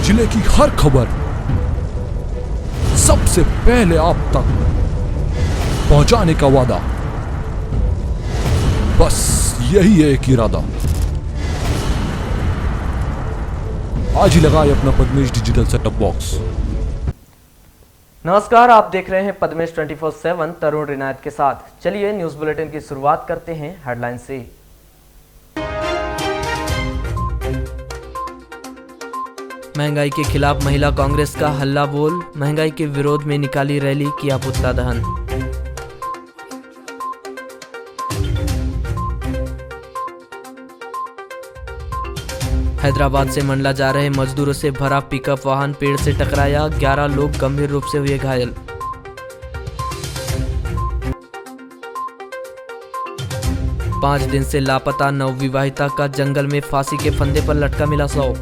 जिले की हर खबर सबसे पहले आप तक पहुंचाने का वादा, बस यही है एक इरादा। आज ही लगाए अपना पद्मेश डिजिटल सेटअप बॉक्स। नमस्कार, आप देख रहे हैं पद्मेश 24/7 तरुण रिनायत के साथ। चलिए न्यूज बुलेटिन की शुरुआत करते हैं हेडलाइन से। महंगाई के खिलाफ महिला कांग्रेस का हल्ला बोल, महंगाई के विरोध में निकाली रैली, किया पुतला दहन। हैदराबाद से मंडला जा रहे मजदूरों से भरा पिकअप वाहन पेड़ से टकराया, 11 लोग गंभीर रूप से हुए घायल। पांच दिन से लापता नवविवाहिता का जंगल में फांसी के फंदे पर लटका मिला शव।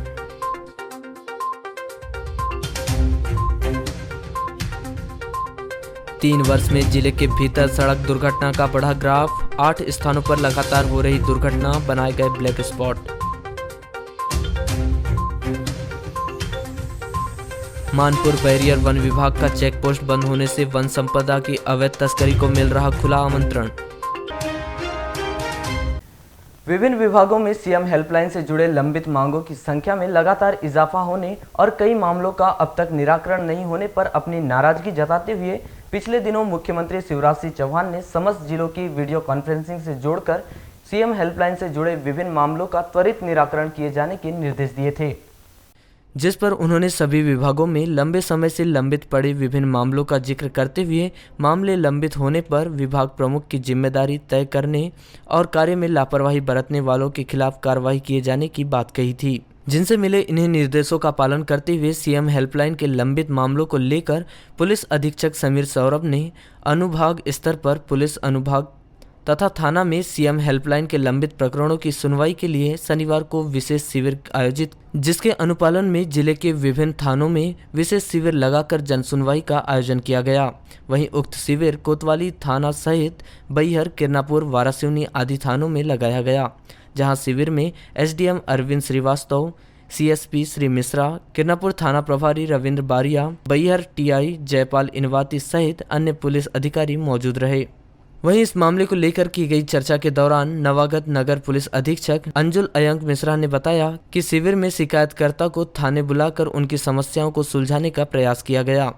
तीन वर्ष में जिले के भीतर सड़क दुर्घटना का बढ़ा ग्राफ, 8 स्थानों पर लगातार हो रही दुर्घटना, बनाए गए black spot. Manpur barrier one विभाग का चेक पोस्ट बंद होने से वन संपदा की अवैध तस्करी को मिल रहा खुला आमंत्रण। विभिन्न विभागों में सीएम हेल्पलाइन से जुड़े लंबित मांगों की संख्या में लगातार इजाफा होने और कई मामलों का अब तक निराकरण नहीं होने पर अपनी नाराजगी जताते हुए पिछले दिनों मुख्यमंत्री शिवराज सिंह चौहान ने समस्त जिलों की वीडियो कॉन्फ्रेंसिंग से जोड़कर सीएम हेल्पलाइन से जुड़े विभिन्न मामलों का त्वरित निराकरण किए जाने के निर्देश दिए थे, जिस पर उन्होंने सभी विभागों में लंबे समय से लंबित पड़े विभिन्न मामलों का जिक्र करते हुए मामले लंबित होने पर विभाग प्रमुख की जिम्मेदारी तय करने और कार्य में लापरवाही बरतने वालों के खिलाफ कार्रवाई किए जाने की बात कही थी, जिनसे मिले इन्हीं निर्देशों का पालन करते हुए सीएम हेल्पलाइन के लंबित मामलों को लेकर पुलिस अधीक्षक समीर सौरभ ने अनुभाग स्तर पर पुलिस अनुभाग तथा थाना में सीएम हेल्पलाइन के लंबित प्रकरणों की सुनवाई के लिए शनिवार को विशेष शिविर आयोजित, जिसके अनुपालन में जिले के विभिन्न थानों में विशेष शिविर लगाकर जन सुनवाई का आयोजन किया गया। वहीं उक्त शिविर कोतवाली थाना सहित बैहर, किरनापुर, वारासिवनी आदि थानों में लगाया गया, जहां शिविर में एसडीएम अरविंद श्रीवास्तव, सीएसपी श्री मिश्रा, किरनापुर थाना प्रभारी रविंद्र बारिया, बैहर टीआई जयपाल इनवाती सहित अन्य पुलिस अधिकारी मौजूद रहे। वहीं इस मामले को लेकर की गई चर्चा के दौरान नवागत नगर पुलिस अधीक्षक अंजुल अयंक मिश्रा ने बताया कि शिविर में शिकायतकर्ता को थाने बुलाकर उनकी समस्याओं को सुलझाने का प्रयास किया गया।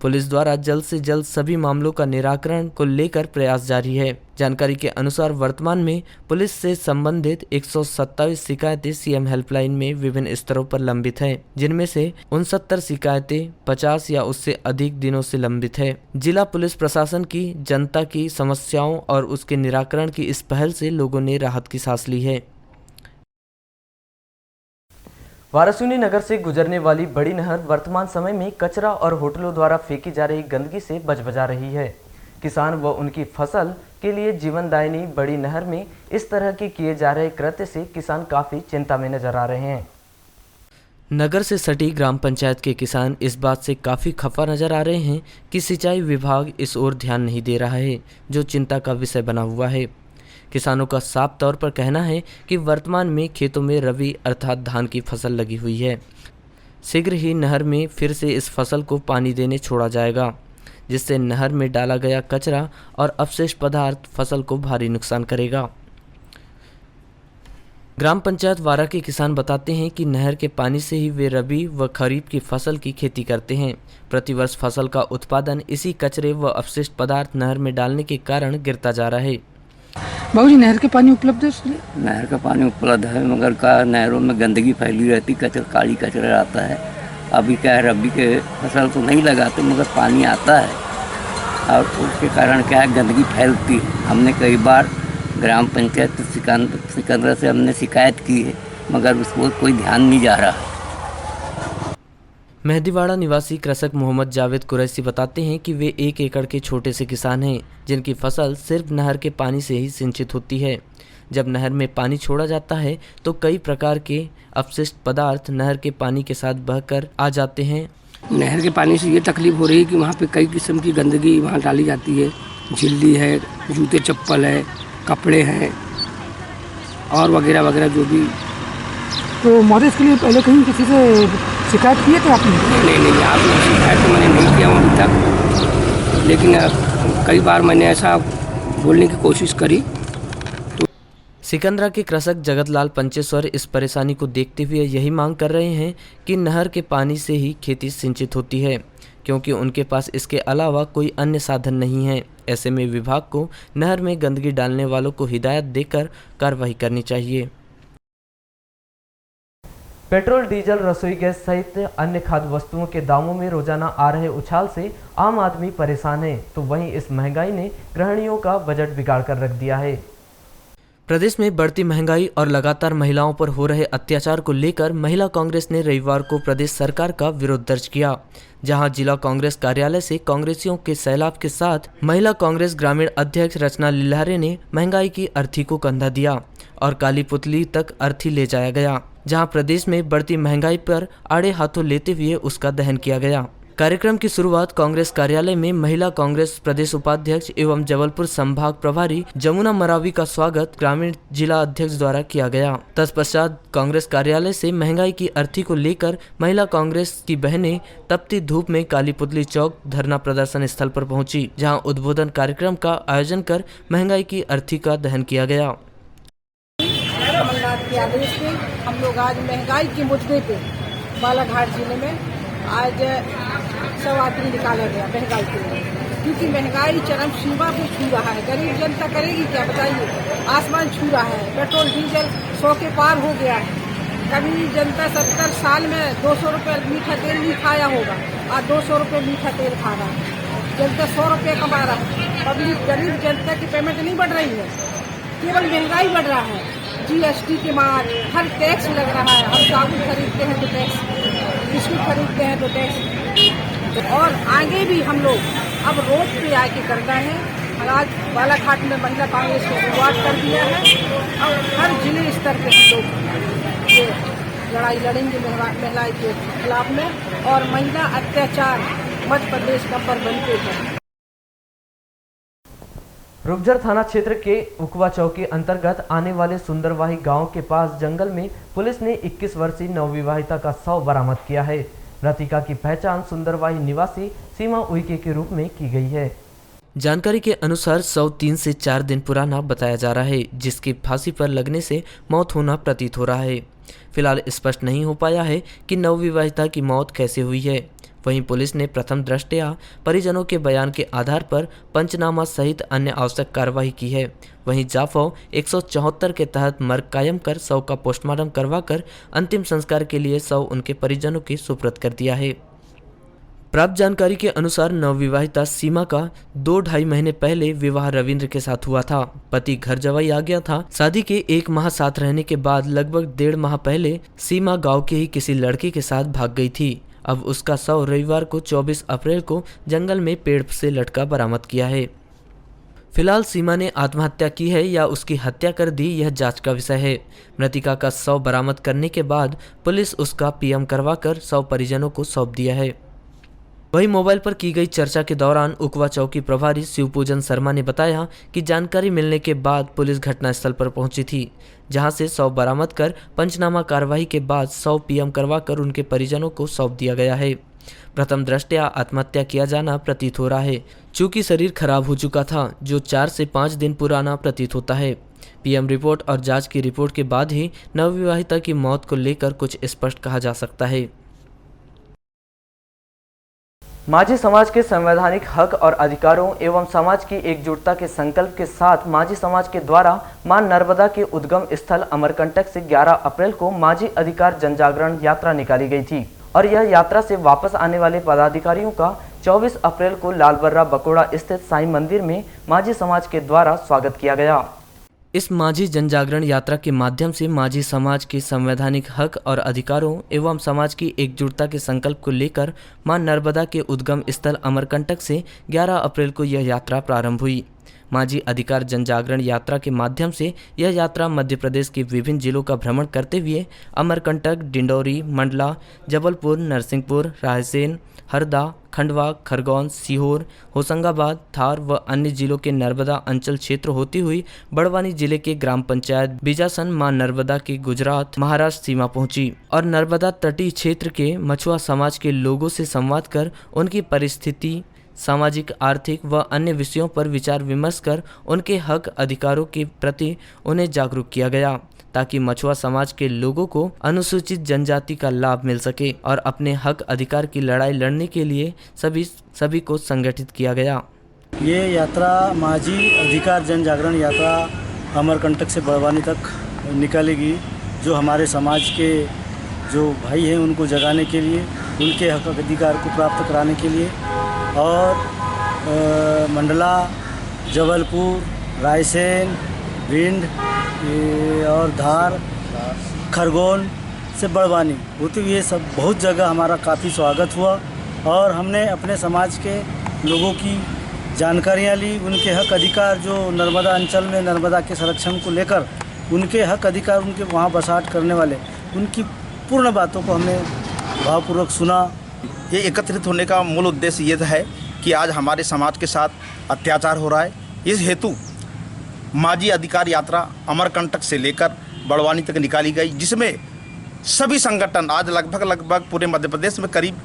पुलिस द्वारा जल्द से जल्द सभी मामलों का निराकरण को लेकर प्रयास जारी है। जानकारी के अनुसार वर्तमान में पुलिस से संबंधित 127 शिकायतें सीएम हेल्पलाइन में विभिन्न स्तरों पर लंबित हैं, जिनमें से 69 शिकायतें 50 या उससे अधिक दिनों से लंबित है। जिला पुलिस प्रशासन की जनता की समस्याओं और उसके निराकरण की इस पहल से लोगों ने राहत की सांस ली है। वारासिवनी नगर से गुजरने वाली बड़ी नहर वर्तमान समय में कचरा और होटलों द्वारा फेंकी जा रही गंदगी से बजबजा रही है। किसान व उनकी फसल के लिए जीवनदायिनी बड़ी नहर में इस तरह के किए जा रहे कृत्य से किसान काफी चिंता में नजर आ रहे हैं। नगर से सटी ग्राम पंचायत के किसान इस बात से काफी खफा नजर आ रहे हैं कि सिंचाई विभाग इस ओर ध्यान नहीं दे रहा है, जो चिंता का विषय बना हुआ है। किसानों का साफ तौर पर कहना है कि वर्तमान में खेतों में रबी अर्थात धान की फसल लगी हुई है। शीघ्र ही नहर में फिर से इस फसल को पानी देने छोड़ा जाएगा, जिससे नहर में डाला गया कचरा और अवशेष पदार्थ फसल को भारी नुकसान करेगा। ग्राम पंचायत वारा के किसान बताते हैं कि नहर के पानी से ही वे रबी व खरीफ की फसल की खेती करते हैं। प्रतिवर्ष फसल का उत्पादन इसी कचरे व अवशिष्ट पदार्थ नहर में डालने के कारण गिरता जा रहा है। बाबूजी, नहर के पानी उपलब्ध है इसलिए? नहर का पानी उपलब्ध है, मगर का नहरों में गंदगी फैली रहती, कचरा काली कचरा आता है। अभी क्या है, रबी के फसल तो नहीं लगाते मगर पानी आता है और उसके कारण क्या है, गंदगी फैलती है। हमने कई बार ग्राम पंचायत सिकंदरा से हमने शिकायत की है, मगर उसको कोई ध्यान नहीं जा रहा है। मेहदीवाड़ा निवासी कृषक मोहम्मद जावेद कुरैशी बताते हैं कि वे 1 एकड़ के छोटे से किसान हैं, जिनकी फसल सिर्फ नहर के पानी से ही सिंचित होती है। जब नहर में पानी छोड़ा जाता है तो कई प्रकार के अपशिष्ट पदार्थ नहर के पानी के साथ बहकर आ जाते हैं। नहर के पानी से ये तकलीफ हो रही है कि वहाँ पे कई किस्म की गंदगी वहाँ डाली जाती है। झिल्ली है, जूते चप्पल है, कपड़े हैं और वगैरह वगैरह जो भी। तो मौत इसके लिए पहले कहीं किसी से शिकायत किए थे आपने? नहीं, आपने शिकायत तो मैंने नहीं किया अभी तक, लेकिन कई बार मैंने ऐसा बोलने की कोशिश करी। सिकंदरा के कृषक जगतलाल पंचेश्वर इस परेशानी को देखते हुए यही मांग कर रहे हैं कि नहर के पानी से ही खेती सिंचित होती है, क्योंकि उनके पास इसके अलावा कोई अन्य साधन नहीं है। ऐसे में विभाग को नहर में गंदगी डालने वालों को हिदायत देकर कार्रवाई करनी चाहिए। पेट्रोल, डीजल, रसोई गैस सहित अन्य खाद्य वस्तुओं के दामों में रोजाना आ रहे उछाल से आम आदमी परेशान है, तो वहीं इस महंगाई ने गृहिणियों का बजट बिगाड़ कर रख दिया है। प्रदेश में बढ़ती महंगाई और लगातार महिलाओं पर हो रहे अत्याचार को लेकर महिला कांग्रेस ने रविवार को प्रदेश सरकार का विरोध दर्ज किया, जहां जिला कांग्रेस कार्यालय से कांग्रेसियों के सैलाब के साथ महिला कांग्रेस ग्रामीण अध्यक्ष रचना लिल्हारे ने महंगाई की अर्थी को कंधा दिया और काली पुतली तक अर्थी ले जाया गया, जहां प्रदेश में बढ़ती महंगाई पर आड़े हाथों लेते हुए उसका दहन किया गया। कार्यक्रम की शुरुआत कांग्रेस कार्यालय में महिला कांग्रेस प्रदेश उपाध्यक्ष एवं जबलपुर संभाग प्रभारी जमुना मरावी का स्वागत ग्रामीण जिला अध्यक्ष द्वारा किया गया। तत्पश्चात कांग्रेस कार्यालय से महंगाई की अर्थी को लेकर महिला कांग्रेस की बहनें तपती धूप में काली पुतली चौक धरना प्रदर्शन स्थल पर पहुंची, जहां उद्बोधन कार्यक्रम का आयोजन कर महंगाई की अर्थी का दहन किया गया। कमलनाथ के आदेश पे हम लोग आज महंगाई के मुद्दे पे बालाघाट जिले में आज सवारी निकाला गया महंगाई के लिए, क्योंकि महंगाई चरम सीमा पे छू रहा है। गरीब जनता करेगी क्या बताइए, आसमान छू रहा है। पेट्रोल डीजल 100 के पार हो गया है। कभी जनता 70 साल में 200 रुपये मीठा तेल नहीं खाया होगा, आज 200 रुपये मीठा तेल खा रहा है। जनता 100 रुपये कमा रहा है। पब्लिक गरीब जनता की पेमेंट नहीं बढ़ रही है, केवल महंगाई बढ़ रहा है। GST के मार, हर टैक्स लग रहा है। हम साबुन खरीदते हैं तो टैक्स, बिस्कुट खरीदते हैं तो टैक्स, और आगे भी हम लोग अब रोड पे आके करना है। आज बालाघाट में महिला कांग्रेस ने शुरुआत कर दिया है। अब हर जिले स्तर पे हम लोग ये लड़ाई लड़ेंगे महिला के खिलाफ में, और महिला अत्याचार मध्य प्रदेश का पर बनते हैं। रुपझर थाना क्षेत्र के उकवा चौक के अंतर्गत आने वाले सुंदरवाही गांव के पास जंगल में पुलिस ने 21 वर्षीय नवविवाहिता का शव बरामद किया है। मृतिका की पहचान सुंदरवाही निवासी सीमा उइके के रूप में की गई है। जानकारी के अनुसार शव 3 से 4 दिन पुराना बताया जा रहा है, जिसकी फांसी पर लगने से मौत होना प्रतीत हो रहा है। फिलहाल स्पष्ट नहीं हो पाया है कि नवविवाहिता की मौत कैसे हुई है। वहीं पुलिस ने प्रथम दृष्टया परिजनों के बयान के आधार पर पंचनामा सहित अन्य आवश्यक कार्रवाई की है। वहीं जाफौ 174 के तहत मर्ग कायम कर शव का पोस्टमार्टम करवाकर अंतिम संस्कार के लिए शव उनके परिजनों के सुपुर्द कर दिया है। प्राप्त जानकारी के अनुसार नवविवाहिता सीमा का 2-2.5 महीने पहले विवाह रविंद्र के साथ हुआ था। पति घर जवाई आ गया था। शादी के 1 माह साथ रहने के बाद लगभग 1.5 माह पहले सीमा गांव के ही किसी लड़के के साथ भाग गई थी। अब उसका शव रविवार को 24 अप्रैल को जंगल में पेड़ से लटका बरामद किया है। फिलहाल सीमा ने आत्महत्या की है या उसकी हत्या कर दी, यह जांच का विषय है। मृतिका का शव बरामद करने के बाद पुलिस उसका पीएम करवाकर शव परिजनों को सौंप दिया है। वहीं मोबाइल पर की गई चर्चा के दौरान उकवा चौकी प्रभारी शिवपूजन शर्मा ने बताया कि जानकारी मिलने के बाद पुलिस घटनास्थल पर पहुंची थी, जहां से शव बरामद कर पंचनामा कार्रवाई के बाद शव पीएम करवाकर उनके परिजनों को सौंप दिया गया है। प्रथम दृष्टया आत्महत्या किया जाना प्रतीत हो रहा है, चूँकि शरीर खराब हो चुका था, जो 4 से 5 दिन पुराना प्रतीत होता है। पीएम रिपोर्ट और जाँच की रिपोर्ट के बाद ही नवविवाहिता की मौत को लेकर कुछ स्पष्ट कहा जा सकता है। माझी समाज के संवैधानिक हक और अधिकारों एवं समाज की एकजुटता के संकल्प के साथ माझी समाज के द्वारा मां नर्मदा के उद्गम स्थल अमरकंटक से 11 अप्रैल को माझी अधिकार जनजागरण यात्रा निकाली गई थी और यह यात्रा से वापस आने वाले पदाधिकारियों का 24 अप्रैल को लालबर्रा बकोड़ा स्थित साईं मंदिर में माझी समाज के द्वारा स्वागत किया गया। इस माझी जनजागरण यात्रा के माध्यम से माझी समाज के संवैधानिक हक और अधिकारों एवं समाज की एकजुटता के संकल्प को लेकर मां नर्मदा के उद्गम स्थल अमरकंटक से 11 अप्रैल को यह यात्रा प्रारंभ हुई। माझी अधिकार जन जागरण यात्रा के माध्यम से यह यात्रा मध्य प्रदेश के विभिन्न जिलों का भ्रमण करते हुए अमरकंटक, डिंडौरी, मंडला, जबलपुर, नरसिंहपुर, रायसेन, हरदा, खंडवा, खरगोन, सीहोर, होशंगाबाद, थार व अन्य जिलों के नर्मदा अंचल क्षेत्र होती हुई बड़वानी जिले के ग्राम पंचायत बीजासन मां नर्मदा के गुजरात महाराष्ट्र सीमा पहुंची और नर्मदा तटीय क्षेत्र के मछुआ समाज के लोगों से संवाद कर उनकी परिस्थिति, सामाजिक, आर्थिक व अन्य विषयों पर विचार विमर्श कर उनके हक अधिकारों के प्रति उन्हें जागरूक किया गया ताकि मछुआ समाज के लोगों को अनुसूचित जनजाति का लाभ मिल सके और अपने हक अधिकार की लड़ाई लड़ने के लिए सभी को संगठित किया गया। ये यात्रा माझी अधिकार जन जागरण यात्रा अमरकंटक से बड़वानी तक निकलेगी, जो हमारे समाज के जो भाई हैं उनको जगाने के लिए, उनके हक अधिकार को प्राप्त कराने के लिए और मंडला, जबलपुर, रायसेन, भिंड और धार, खरगोन से बड़वानी होते हुए सब बहुत जगह हमारा काफ़ी स्वागत हुआ और हमने अपने समाज के लोगों की जानकारियां ली, उनके हक अधिकार जो नर्मदा अंचल में नर्मदा के संरक्षण को लेकर उनके हक अधिकार, उनके वहाँ बसाहट करने वाले उनकी पूर्ण बातों को हमने भावपूर्वक सुना। ये एकत्रित होने का मूल उद्देश्य ये है कि आज हमारे समाज के साथ अत्याचार हो रहा है। इस हेतु माझी अधिकार यात्रा अमरकंटक से लेकर बड़वानी तक निकाली गई, जिसमें सभी संगठन आज लगभग पूरे मध्य प्रदेश में करीब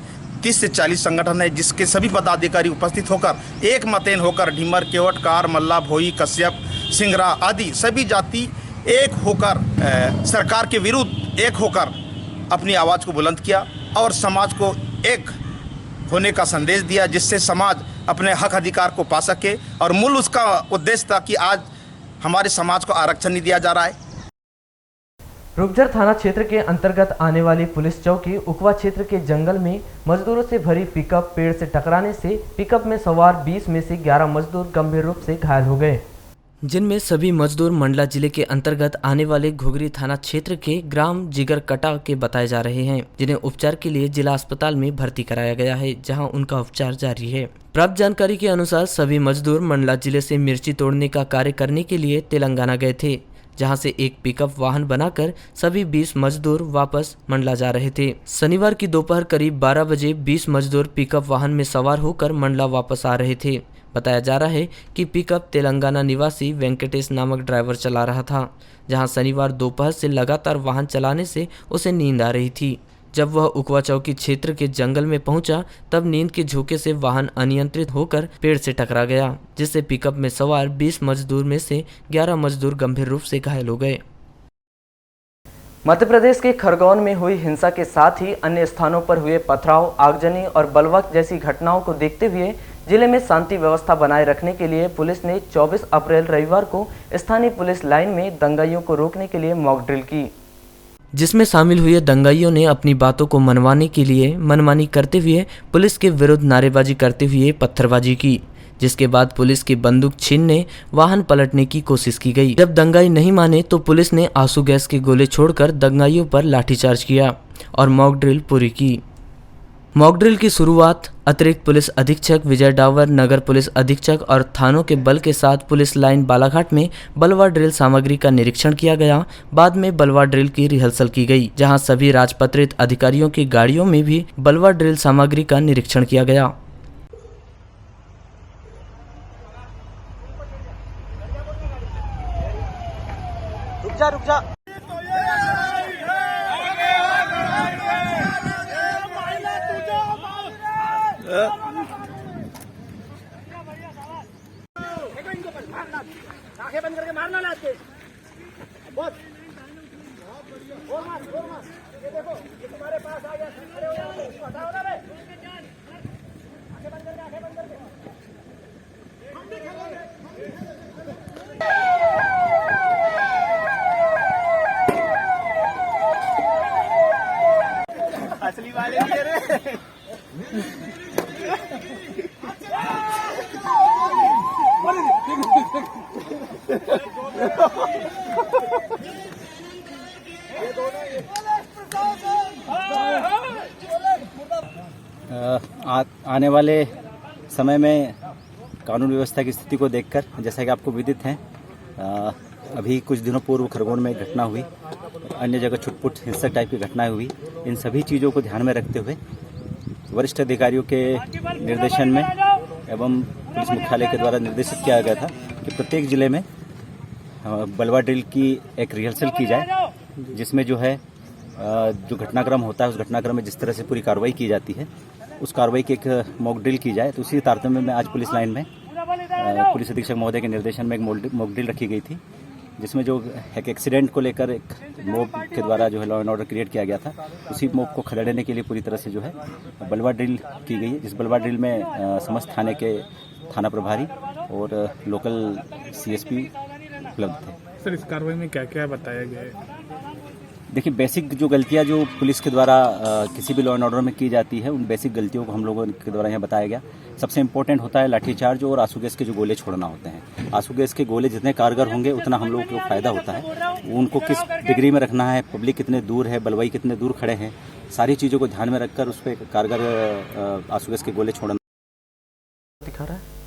30 से 40 संगठन है, जिसके सभी पदाधिकारी उपस्थित होकर एक मतैन होकर ढीमर, केवट, कार, मल्ला, भोई, कश्यप, सिंगरा आदि सभी जाति एक होकर सरकार के विरुद्ध एक होकर अपनी आवाज़ को बुलंद किया और समाज को एक होने का संदेश दिया, जिससे समाज अपने हक अधिकार को पा सके। और मूल उसका उद्देश्य था कि आज हमारे समाज को आरक्षण नहीं दिया जा रहा है। रूपझर थाना क्षेत्र के अंतर्गत आने वाली पुलिस चौकी उकवा क्षेत्र के जंगल में मजदूरों से भरी पिकअप पेड़ से टकराने से पिकअप में सवार 20 में से 11 मजदूर गंभीर रूप से घायल हो गए, जिनमें सभी मजदूर मंडला जिले के अंतर्गत आने वाले घुघरी थाना क्षेत्र के ग्राम जिगरकटा के बताए जा रहे हैं, जिन्हें उपचार के लिए जिला अस्पताल में भर्ती कराया गया है, जहां उनका उपचार जारी है। प्राप्त जानकारी के अनुसार सभी मजदूर मंडला जिले से मिर्ची तोड़ने का कार्य करने के लिए तेलंगाना गए थे, जहां से एक पिकअप वाहन बनाकर सभी 20 मजदूर वापस मंडला जा रहे थे। शनिवार की दोपहर करीब 12 बजे 20 मजदूर पिकअप वाहन में सवार होकर मंडला वापस आ रहे थे। बताया जा रहा है कि पिकअप तेलंगाना निवासी वेंकटेश नामक ड्राइवर चला रहा था, जहां शनिवार दोपहर से लगातार वाहन चलाने से उसे नींद आ रही थी। जब वह उकवा चौकी क्षेत्र के जंगल में पहुंचा, तब नींद के झोंके से वाहन अनियंत्रित होकर पेड़ से टकरा गया, जिससे पिकअप में सवार 20 मजदूर में से 11 मजदूर गंभीर रूप से घायल हो गए। मध्य प्रदेश के खरगोन में हुई हिंसा के साथ ही अन्य स्थानों पर हुए पथराव, आगजनी और बलवा जैसी घटनाओं को देखते हुए जिले में शांति व्यवस्था बनाए रखने के लिए पुलिस ने 24 अप्रैल रविवार को स्थानीय पुलिस लाइन में दंगाइयों को रोकने के लिए मॉक ड्रिल की, जिसमें शामिल हुए दंगाइयों ने अपनी बातों को मनवाने के लिए मनमानी करते हुए पुलिस के विरुद्ध नारेबाजी करते हुए पत्थरबाजी की, जिसके बाद पुलिस की बंदूक छीनने वाहन पलटने की कोशिश की गई। जब दंगाई नहीं माने तो पुलिस ने आंसू गैस के गोले छोड़कर दंगाइयों पर लाठीचार्ज किया और मॉक ड्रिल पूरी की। मॉक ड्रिल की शुरुआत अतिरिक्त पुलिस अधीक्षक विजय डावर, नगर पुलिस अधीक्षक और थानों के बल के साथ पुलिस लाइन बालाघाट में बलवा ड्रिल सामग्री का निरीक्षण किया गया। बाद में बलवा ड्रिल की रिहर्सल की गई, जहां सभी राजपत्रित अधिकारियों की गाड़ियों में भी बलवा ड्रिल सामग्री का निरीक्षण किया गया। रुक जा। आंखें बंद करके मारना ना बस और मार ये देखो ये तुम्हारे पास आ गया, खड़े हो जाओ, हटाओ ना बे, आंखें बंद करके हम भी खेलोगे। असली वाले भी रे आने वाले समय में कानून व्यवस्था की स्थिति को देखकर, जैसा कि आपको विदित है, अभी कुछ दिनों पूर्व खरगोन में एक घटना हुई, अन्य जगह छुटपुट हिंसक टाइप की घटनाएं हुई। इन सभी चीज़ों को ध्यान में रखते हुए वरिष्ठ अधिकारियों के निर्देशन में एवं पुलिस मुख्यालय के द्वारा निर्देशित किया गया था कि प्रत्येक जिले में बलवा ड्रिल की एक रिहर्सल की जाए, जिसमें जो है जो घटनाक्रम होता है उस घटनाक्रम में जिस तरह से पूरी कार्रवाई की जाती है उस कार्रवाई की एक मॉक ड्रिल की जाए। तो उसी तारतम्य में आज पुलिस लाइन में पुलिस अधीक्षक महोदय के निर्देशन में एक मॉक ड्रिल रखी गई थी, जिसमें जो एक एक्सीडेंट को लेकर एक मॉब के द्वारा जो है लॉ एंड ऑर्डर क्रिएट किया गया था, उसी मॉब को खदेड़ने के लिए पूरी तरह से जो है बलवा ड्रिल की गई है। जिस बलवा ड्रिल में समस्त थाने के थाना प्रभारी और लोकल सीएसपी उपलब्ध थे। सर, इस कार्रवाई में क्या क्या बताया गया है? देखिए, बेसिक जो गलतियां जो पुलिस के द्वारा किसी भी लॉ एंड ऑर्डर में की जाती है, उन बेसिक गलतियों को हम लोगों के द्वारा यहाँ बताया गया। सबसे इम्पोर्टेंट होता है लाठीचार्ज और आंसू गैस के जो गोले छोड़ना होते हैं। आंसू गैस के गोले जितने कारगर होंगे उतना हम लोगों को फायदा होता है। उनको किस डिग्री में रखना है, पब्लिक कितने दूर है, बलवाई कितने दूर खड़े हैं, सारी चीज़ों को ध्यान में रखकर उस पर कारगर आंसू गैस के गोले छोड़ना दिखा रहा है।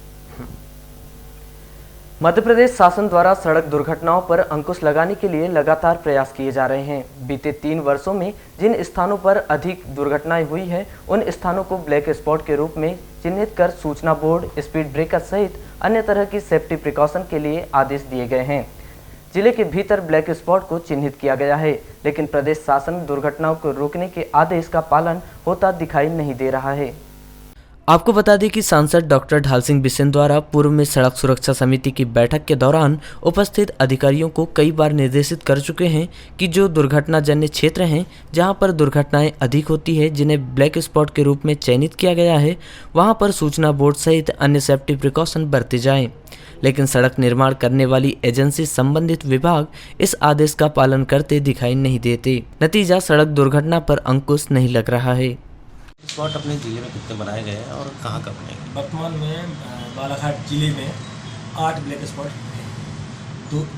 मध्य प्रदेश शासन द्वारा सड़क दुर्घटनाओं पर अंकुश लगाने के लिए लगातार प्रयास किए जा रहे हैं। बीते 3 वर्षों में जिन स्थानों पर अधिक दुर्घटनाएं हुई है, उन स्थानों को ब्लैक स्पॉट के रूप में चिन्हित कर सूचना बोर्ड, स्पीड ब्रेकर सहित अन्य तरह की सेफ्टी प्रिकॉशन के लिए आदेश दिए गए हैं। जिले के भीतर ब्लैक स्पॉट को चिन्हित किया गया है, लेकिन प्रदेश शासन दुर्घटनाओं को रोकने के आदेश का पालन होता दिखाई नहीं दे रहा है। आपको बता दें कि सांसद डॉक्टर ढाल सिंह बिसेन द्वारा पूर्व में सड़क सुरक्षा समिति की बैठक के दौरान उपस्थित अधिकारियों को कई बार निर्देशित कर चुके हैं कि जो दुर्घटनाजन्य क्षेत्र हैं, जहां पर दुर्घटनाएं अधिक होती है, जिन्हें ब्लैक स्पॉट के रूप में चयनित किया गया है, वहां पर सूचना बोर्ड सहित अन्य सेफ्टी प्रिकॉशन बरते जाएं। लेकिन सड़क निर्माण करने वाली एजेंसी संबंधित विभाग इस आदेश का पालन करते दिखाई नहीं देते। नतीजा, सड़क दुर्घटना पर अंकुश नहीं लग रहा है। स्पॉट अपने जिले में कितने बनाए गए हैं और कहाँ कहाँ बनेंगे? वर्तमान में बालाघाट जिले में 8 ब्लैक स्पॉट हैं।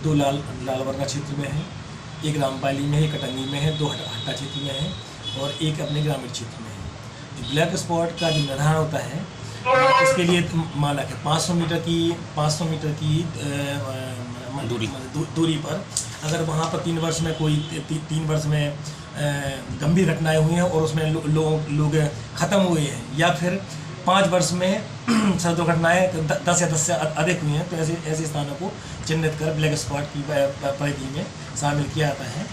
दो लालबरगा क्षेत्र में है, एक रामपाली में है, कटंगी में है, 2 हट्टा क्षेत्र में है और एक अपने ग्रामीण क्षेत्र में है। ब्लैक स्पॉट का जो निर्धारण होता है इसके लिए मानक है 500 मीटर की दूरी पर। अगर वहाँ पर 3 वर्ष में कोई 3 वर्ष में गंभीर घटनाएं हुई हैं और उसमें लोग ख़त्म हुए हैं, या फिर 5 वर्ष में सड़क दुर्घटनाएं 10 या 10 से अधिक हुई हैं, तो ऐसे स्थानों को चिन्हित कर ब्लैक स्पॉट की परिधि में शामिल किया जाता है।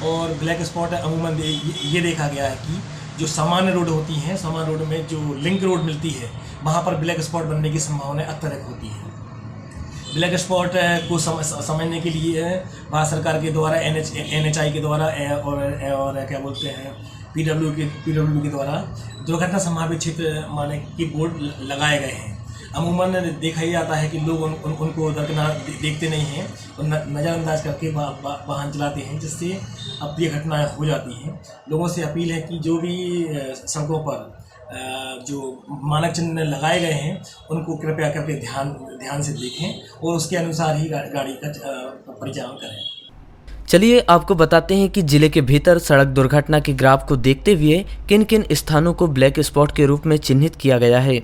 और ब्लैक स्पॉट अमूमन ये देखा गया है कि जो सामान्य रोड होती हैं, सामान्य रोड में जो लिंक रोड मिलती है, वहाँ पर ब्लैक स्पॉट बनने की संभावना अत्यधिक होती है। ब्लैक स्पॉट को समझने के लिए भारत सरकार के द्वारा NHI के द्वारा और क्या बोलते हैं PW के द्वारा दुर्घटना संभावित क्षेत्र माने कि बोर्ड लगाए गए हैं। अमूमन देखा ही जाता है कि लोग उनको देखते नहीं हैं और नज़रअंदाज करके वाहन चलाते हैं, जिससे अप्रिय घटनाएं हो जाती हैं। लोगों से अपील है कि जो भी सड़कों पर जो मानक चिन्ह लगाए गए हैं उनको कृपया करके ध्यान से देखें और उसके अनुसार ही गाड़ी का परिचालन करें। चलिए आपको बताते हैं कि जिले के भीतर सड़क दुर्घटना के ग्राफ को देखते हुए किन किन स्थानों को ब्लैक स्पॉट के रूप में चिन्हित किया गया है।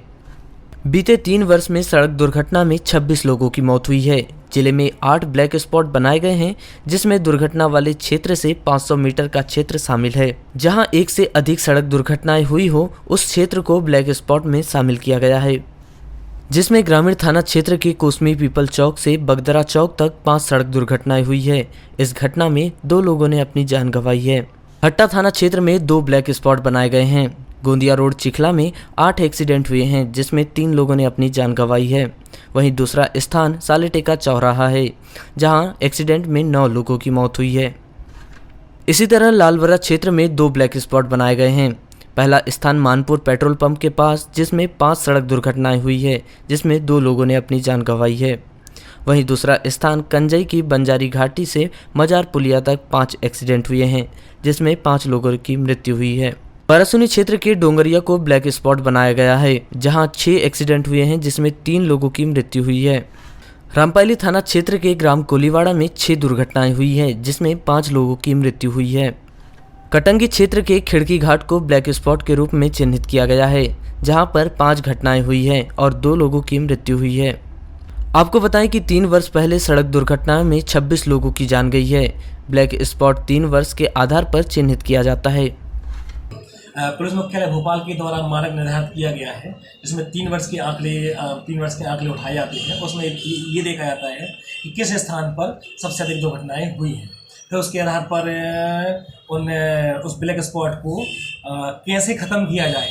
बीते 3 वर्ष में सड़क दुर्घटना में 26 लोगों की मौत हुई है। जिले में 8 ब्लैक स्पॉट बनाए गए हैं, जिसमें दुर्घटना वाले क्षेत्र से 500 मीटर का क्षेत्र शामिल है। जहां 1 से अधिक सड़क दुर्घटनाएं हुई हो, उस क्षेत्र को ब्लैक स्पॉट में शामिल किया गया है, जिसमें ग्रामीण थाना क्षेत्र के कोसमी पीपल चौक से बगदरा चौक तक 5 सड़क दुर्घटनाएं हुई है। इस घटना में 2 लोगों ने अपनी जान गंवाई है। हट्टा थाना क्षेत्र में 2 ब्लैक स्पॉट बनाए गए हैं। गोंदिया रोड चिखला में 8 एक्सीडेंट हुए हैं, जिसमें 3 लोगों ने अपनी जान गंवाई है। वहीं दूसरा स्थान सालेटेका चौराहा है, जहां एक्सीडेंट में 9 लोगों की मौत हुई है। इसी तरह लालबरा क्षेत्र में 2 ब्लैक स्पॉट बनाए गए हैं। पहला स्थान मानपुर पेट्रोल पंप के पास, जिसमें 5 सड़क दुर्घटनाएं हुई है, जिसमें 2 लोगों ने अपनी जान गंवाई है। वहीं दूसरा स्थान कंजई की बंजारी घाटी से मजार पुलिया तक 5 एक्सीडेंट हुए हैं, जिसमें 5 लोगों की मृत्यु हुई है। परसुनी क्षेत्र के डोंगरिया को ब्लैक स्पॉट बनाया गया है, जहां 6 एक्सीडेंट हुए हैं, जिसमें 3 लोगों की मृत्यु हुई है। रामपाली थाना क्षेत्र के ग्राम कोलीवाड़ा में 6 दुर्घटनाएं हुई हैं, जिसमें 5 लोगों की मृत्यु हुई है। कटंगी क्षेत्र के खिड़की घाट को ब्लैक स्पॉट के रूप में चिन्हित किया गया है, जहां पर 5 घटनाएं हुई हैं और 2 लोगों की मृत्यु हुई है। आपको बताएं कि 3 वर्ष पहले सड़क दुर्घटना में 26 लोगों की जान गई है। ब्लैक स्पॉट 3 वर्ष के आधार पर चिन्हित किया जाता है। पुलिस मुख्यालय भोपाल के द्वारा मानक निर्धारित किया गया है, जिसमें 3 वर्ष के आंकड़े उठाए जाते हैं। उसमें ये देखा जाता है कि किस स्थान पर सबसे अधिक दुर्घटनाएं हुई हैं। फिर उसके आधार पर उस ब्लैक स्पॉट को कैसे ख़त्म किया जाए,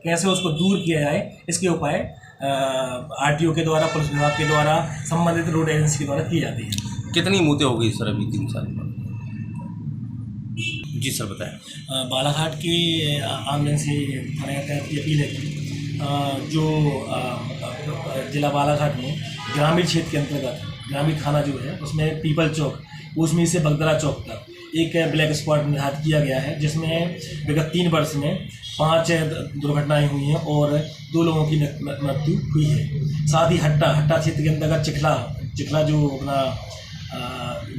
कैसे उसको दूर किया जाए, इसके उपाय आरटीओ के द्वारा, पुलिस विभाग के द्वारा, संबंधित रोड एजेंसी के द्वारा की जाती है। कितनी मौतें हो गई सर अभी 3 साल में? जी सर बताएं। बालाघाट के आमजन से थाने की अपील है कि जो जिला बालाघाट में ग्रामीण क्षेत्र के अंतर्गत ग्रामीण थाना जो है उसमें पीपल चौक, उसमें से बगदरा चौक तक एक ब्लैक स्पॉट निर्धारित किया गया है, जिसमें विगत 3 वर्ष में 5 दुर्घटनाएं हुई हैं और 2 लोगों की मृत्यु हुई है। साथ ही हट्टा क्षेत्र के अंतर्गत चिखला जो अपना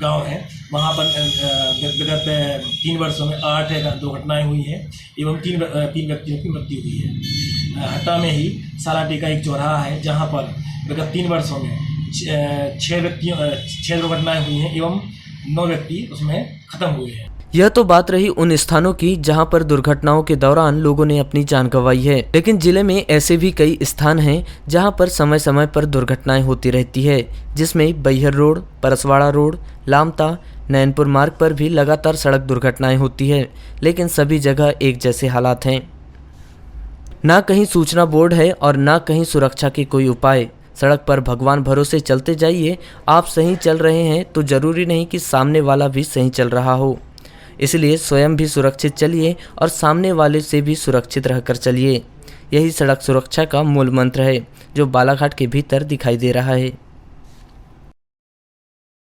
गांव है, वहां पर विगत 3 वर्षों में 8 दुर्घटनाएं हुई हैं एवं 3 व्यक्तियों की मृत्यु हुई है। हट्टा में ही सालाटी का एक चौराहा है, जहां पर विगत 3 वर्षों में 6 दुर्घटनाएं हुई हैं एवं 9 व्यक्ति उसमें खत्म हुए हैं। यह तो बात रही उन स्थानों की जहां पर दुर्घटनाओं के दौरान लोगों ने अपनी जान गंवाई है, लेकिन जिले में ऐसे भी कई स्थान हैं जहां पर समय समय पर दुर्घटनाएं होती रहती है, जिसमें बैहर रोड, परसवाड़ा रोड, लामता, नैनपुर मार्ग पर भी लगातार सड़क दुर्घटनाएं होती है, लेकिन सभी जगह एक जैसे हालात हैं। ना कहीं सूचना बोर्ड है और ना कहीं सुरक्षा के कोई उपाय। सड़क पर भगवान भरोसे चलते जाइए। आप सही चल रहे हैं तो जरूरी नहीं कि सामने वाला भी सही चल रहा हो, इसलिए स्वयं भी सुरक्षित चलिए और सामने वाले से भी सुरक्षित रहकर चलिए। यही सड़क सुरक्षा का मूल मंत्र है, जो बालाघाट के भीतर दिखाई दे रहा है।